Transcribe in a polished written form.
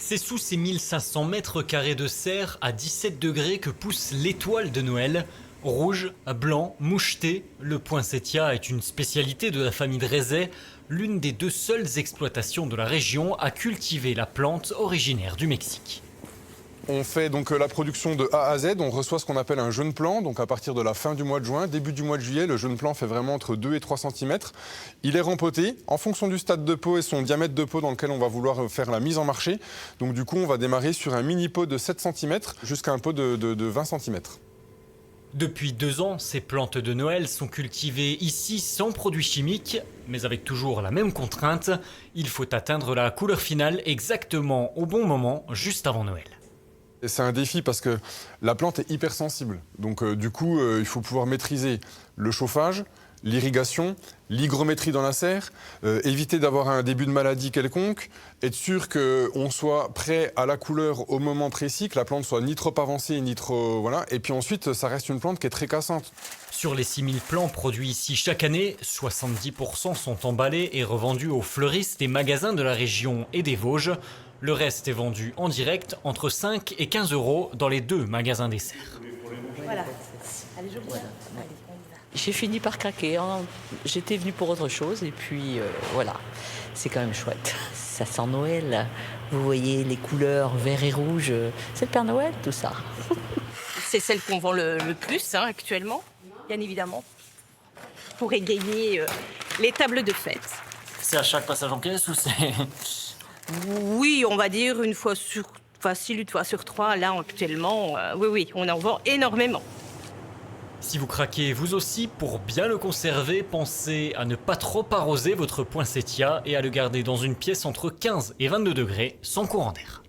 C'est sous ces 1500 mètres carrés de serre à 17 degrés que pousse l'étoile de Noël. Rouge, blanc, moucheté, le poinsettia est une spécialité de la famille Drezet, l'une des deux seules exploitations de la région à cultiver la plante originaire du Mexique. On fait donc la production de A à Z, on reçoit ce qu'on appelle un jeune plant, donc à partir de la fin du mois de juin, début du mois de juillet, le jeune plant fait vraiment entre 2 et 3 cm. Il est rempoté en fonction du stade de pot et son diamètre de pot dans lequel on va vouloir faire la mise en marché. Donc du coup, on va démarrer sur un mini pot de 7 cm jusqu'à un pot de 20 cm. Depuis 2 ans, ces plantes de Noël sont cultivées ici sans produits chimiques, mais avec toujours la même contrainte, il faut atteindre la couleur finale exactement au bon moment, juste avant Noël. C'est un défi parce que la plante est hypersensible. Donc du coup, il faut pouvoir maîtriser le chauffage, l'irrigation, l'hygrométrie dans la serre, éviter d'avoir un début de maladie quelconque, être sûr qu'on soit prêt à la couleur au moment précis, que la plante soit ni trop avancée ni trop... Voilà. Et puis ensuite, ça reste une plante qui est très cassante. Sur les 6000 plants produits ici chaque année, 70% sont emballés et revendus aux fleuristes et magasins de la région et des Vosges. Le reste est vendu en direct entre 5 et 15 euros dans les 2 magasins des serres. Voilà. Allez, je vous J'ai fini par craquer. J'étais venue pour autre chose et puis voilà, c'est quand même chouette. Ça sent Noël. Vous voyez les couleurs vert et rouge. C'est le Père Noël, tout ça. C'est celle qu'on vend le plus actuellement, bien évidemment, pour égayer les tables de fête. C'est à chaque passage en caisse ou c'est... Oui, on va dire une fois sur 3, là actuellement, oui, on en vend énormément. Si vous craquez vous aussi, pour bien le conserver, pensez à ne pas trop arroser votre poinsettia et à le garder dans une pièce entre 15 et 22 degrés sans courant d'air.